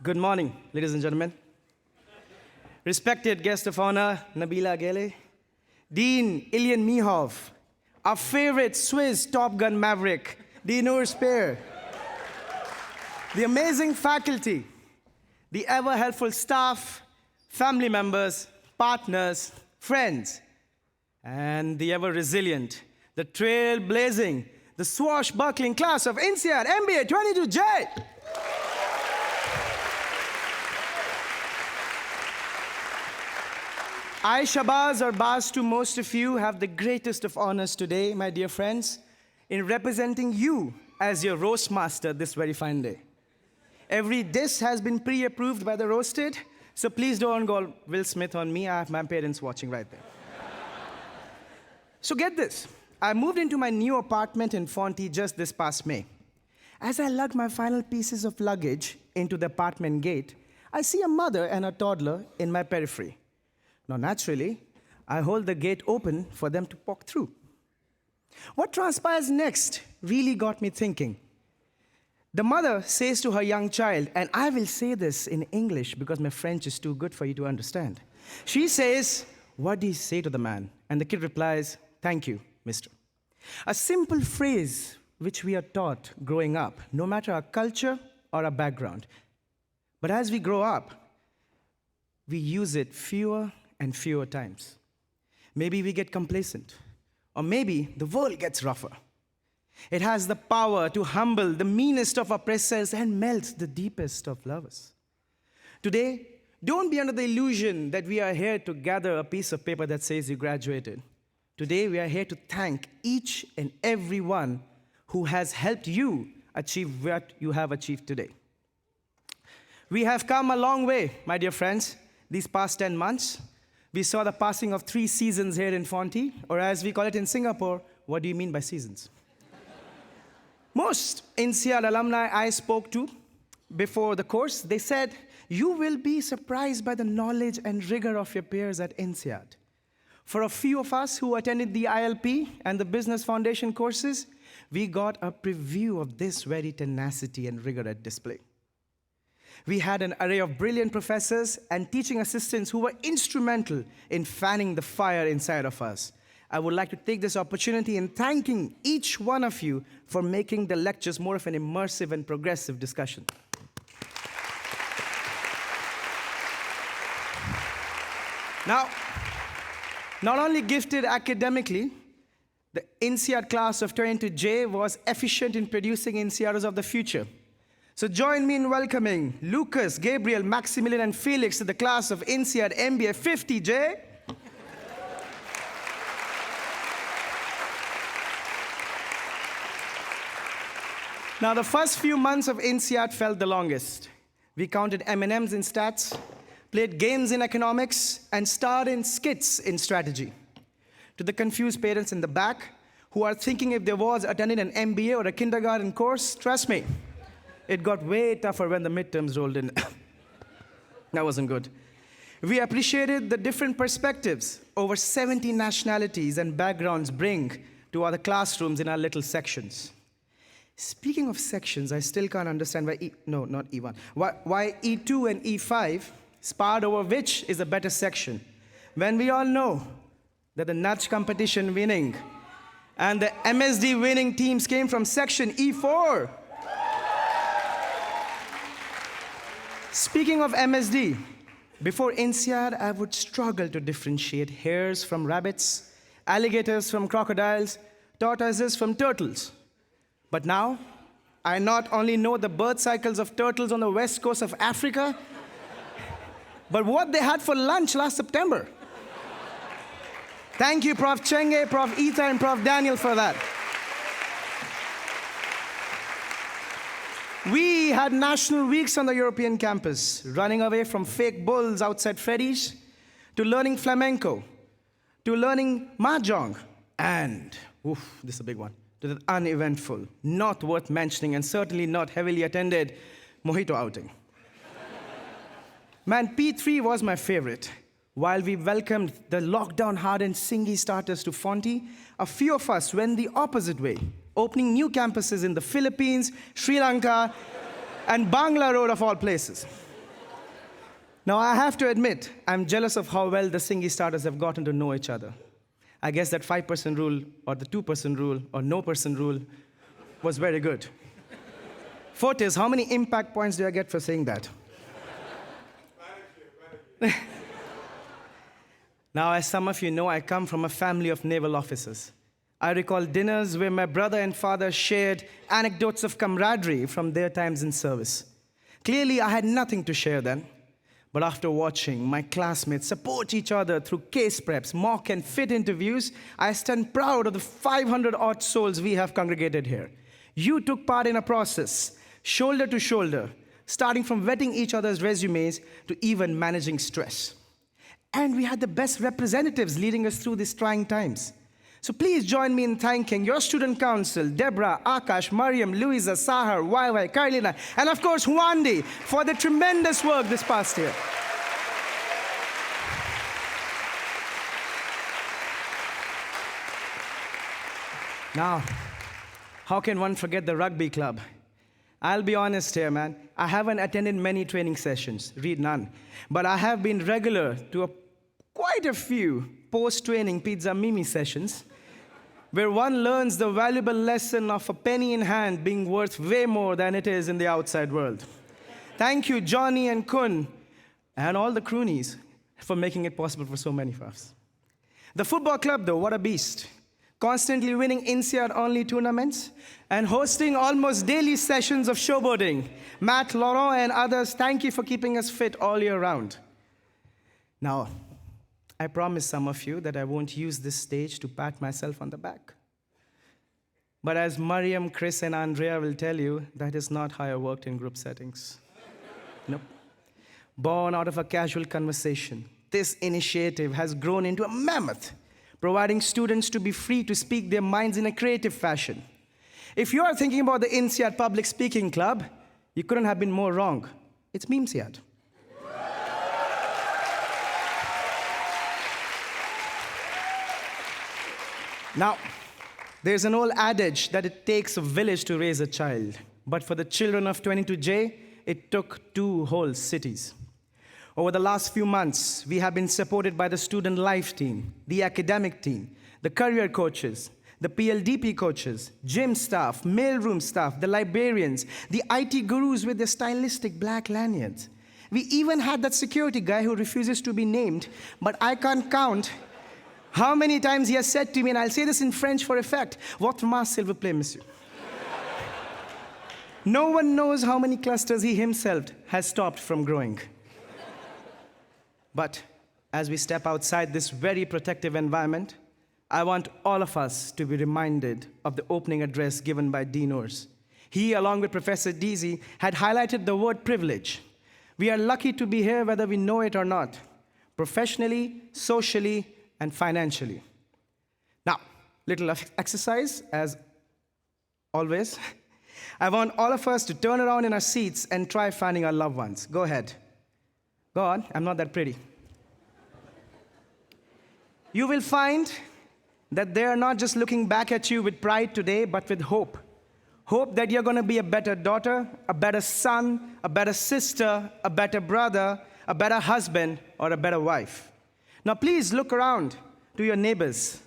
Good morning, ladies and gentlemen. Respected guest of honor, Nabila Gele, Dean Ilian Mihov, our favorite Swiss Top Gun maverick, Dinur Spear, the amazing faculty, the ever-helpful staff, family members, partners, friends, and the ever-resilient, the trailblazing, the swashbuckling class of INSEAD MBA'22J. I, Shahbaaz, or Baz to most of you, have the greatest of honors today, my dear friends, in representing you as your roast master this very fine day. Every dish has been pre-approved by the roasted, so please don't go Will Smith on me. I have my parents watching right there. So get this. I moved into my new apartment in Fonty just this past May. As I lug my final pieces of luggage into the apartment gate, I see a mother and a toddler in my periphery. Now, naturally, I hold the gate open for them to walk through. What transpires next really got me thinking. The mother says to her young child, and I will say this in English because my French is too good for you to understand. She says, "What do you say to the man?" And the kid replies, "Thank you, mister." A simple phrase which we are taught growing up, no matter our culture or our background. But as we grow up, we use it fewer and fewer times. Maybe we get complacent, or maybe the world gets rougher. It has the power to humble the meanest of oppressors and melt the deepest of lovers. Today, don't be under the illusion that we are here to gather a piece of paper that says you graduated. Today, we are here to thank each and every one who has helped you achieve what you have achieved today. We have come a long way, my dear friends, these past 10 months. We saw the passing of 3 seasons here in Fonty, or as we call it in Singapore, what do you mean by seasons? Most INSEAD alumni I spoke to before the course, they said, you will be surprised by the knowledge and rigor of your peers at INSEAD. For a few of us who attended the ILP and the Business Foundation courses, we got a preview of this very tenacity and rigor at display. We had an array of brilliant professors and teaching assistants who were instrumental in fanning the fire inside of us. I would like to take this opportunity in thanking each one of you for making the lectures more of an immersive and progressive discussion. Now, not only gifted academically, the INSEAD class of 22J was efficient in producing INSEADers of the future. So join me in welcoming Lucas, Gabriel, Maximilian, and Felix to the class of INSEAD MBA'22J. Now, the first few months of INSEAD felt the longest. We counted M&Ms in stats, played games in economics, and starred in skits in strategy. To the confused parents in the back who are thinking if their was attending an MBA or a kindergarten course, trust me, it got way tougher when the midterms rolled in. That wasn't good. We appreciated the different perspectives over 70 nationalities and backgrounds bring to our classrooms in our little sections. Speaking of sections, I still can't understand why why E2 and E5 sparred over which is a better section, when we all know that the nudge competition winning and the MSD winning teams came from section E4. Speaking of MSD, before INSEAD, I would struggle to differentiate hares from rabbits, alligators from crocodiles, tortoises from turtles. But now, I not only know the birth cycles of turtles on the west coast of Africa, but what they had for lunch last September. Thank you, Prof. Chenge, Prof. Ita, and Prof. Daniel for that. We had national weeks on the European campus, running away from fake bulls outside Freddy's, to learning flamenco, to learning mahjong, and, this is a big one, to the uneventful, not worth mentioning, and certainly not heavily attended mojito outing. Man, P3 was my favorite. While we welcomed the lockdown-hardened Singi starters to Fonty, a few of us went the opposite way, opening new campuses in the Philippines, Sri Lanka, and Bangla Road of all places. Now, I have to admit, I'm jealous of how well the Singy starters have gotten to know each other. I guess that 5% rule, or the 2% rule, or no person rule was very good. Fourth is, how many impact points do I get for saying that? Now, as some of you know, I come from a family of naval officers. I recall dinners where my brother and father shared anecdotes of camaraderie from their times in service. Clearly, I had nothing to share then. But after watching my classmates support each other through case preps, mock and fit interviews, I stand proud of the 500-odd souls we have congregated here. You took part in a process, shoulder to shoulder, starting from vetting each other's resumes to even managing stress. And we had the best representatives leading us through these trying times. So please join me in thanking your student council, Deborah, Akash, Mariam, Louisa, Sahar, YY, Carolina, and of course, Huandi, for the tremendous work this past year. Now, how can one forget the rugby club? I'll be honest here, man. I haven't attended many training sessions, read none. But I have been regular to quite a few post-training pizza mimi sessions where one learns the valuable lesson of a penny in hand being worth way more than it is in the outside world. Thank you, Johnny and Kun, and all the croonies for making it possible for so many of us. The football club, though, what a beast. Constantly winning INSEAD-only tournaments and hosting almost daily sessions of showboating. Matt, Laurent, and others, thank you for keeping us fit all year round. Now, I promise some of you that I won't use this stage to pat myself on the back. But as Mariam, Chris, and Andrea will tell you, that is not how I worked in group settings. Nope. Born out of a casual conversation, this initiative has grown into a mammoth, providing students to be free to speak their minds in a creative fashion. If you are thinking about the INSEAD Public Speaking Club, you couldn't have been more wrong. It's MEMSEAD. Now, there's an old adage that it takes a village to raise a child. But for the children of 22J, it took 2 whole cities. Over the last few months, we have been supported by the student life team, the academic team, the career coaches, the PLDP coaches, gym staff, mailroom staff, the librarians, the IT gurus with their stylistic black lanyards. We even had that security guy who refuses to be named, but I can't count how many times he has said to me, and I'll say this in French for effect, "Votre masse, s'il vous plaît, monsieur." No one knows how many clusters he himself has stopped from growing. But as we step outside this very protective environment, I want all of us to be reminded of the opening address given by Dean Ors. He, along with Professor Deasy, had highlighted the word privilege. We are lucky to be here whether we know it or not, professionally, socially, and financially. Now, little exercise, as always. I want all of us to turn around in our seats and try finding our loved ones. Go ahead. Go on, I'm not that pretty. You will find that they are not just looking back at you with pride today, but with hope. Hope that you're going to be a better daughter, a better son, a better sister, a better brother, a better husband, or a better wife. Now, please look around to your neighbors.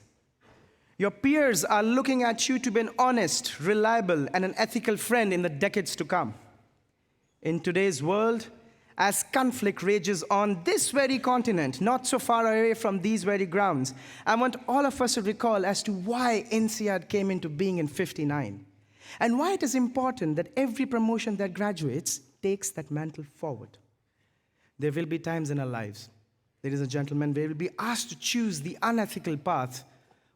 Your peers are looking at you to be an honest, reliable, and an ethical friend in the decades to come. In today's world, as conflict rages on this very continent, not so far away from these very grounds, I want all of us to recall as to why INSEAD came into being in '59, and why it is important that every promotion that graduates takes that mantle forward. There will be times in our lives, ladies and gentlemen, we will be asked to choose the unethical path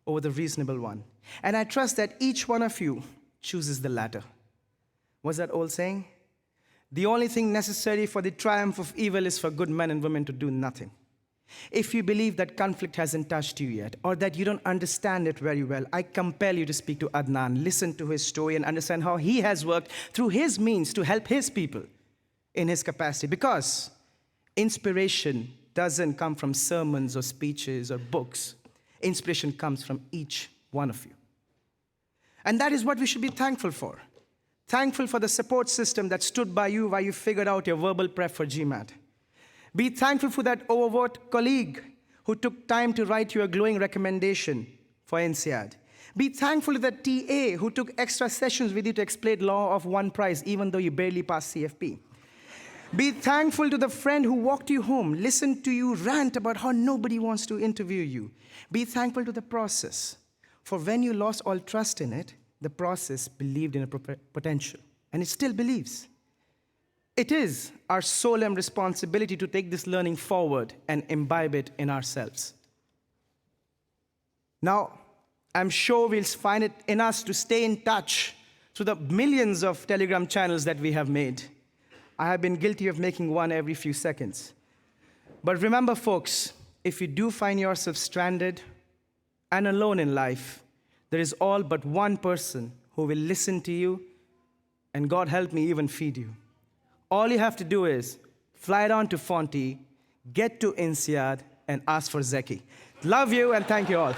over the reasonable one. And I trust that each one of you chooses the latter. What's that old saying? The only thing necessary for the triumph of evil is for good men and women to do nothing. If you believe that conflict hasn't touched you yet, or that you don't understand it very well, I compel you to speak to Adnan, listen to his story, and understand how he has worked through his means to help his people in his capacity. Because inspiration doesn't come from sermons or speeches or books. Inspiration comes from each one of you. And that is what we should be thankful for. Thankful for the support system that stood by you while you figured out your verbal prep for GMAT. Be thankful for that overworked colleague who took time to write you a glowing recommendation for INSEAD. Be thankful to that TA who took extra sessions with you to explain law of one price, even though you barely passed CFP. Be thankful to the friend who walked you home, listened to you rant about how nobody wants to interview you. Be thankful to the process. For when you lost all trust in it, the process believed in a potential, and it still believes. It is our solemn responsibility to take this learning forward and imbibe it in ourselves. Now, I'm sure we'll find it in us to stay in touch through the millions of Telegram channels that we have made. I have been guilty of making one every few seconds. But remember, folks, if you do find yourself stranded and alone in life, there is all but one person who will listen to you, and God help me, even feed you. All you have to do is fly down to Fonty, get to INSEAD, and ask for Zeki. Love you, and thank you all.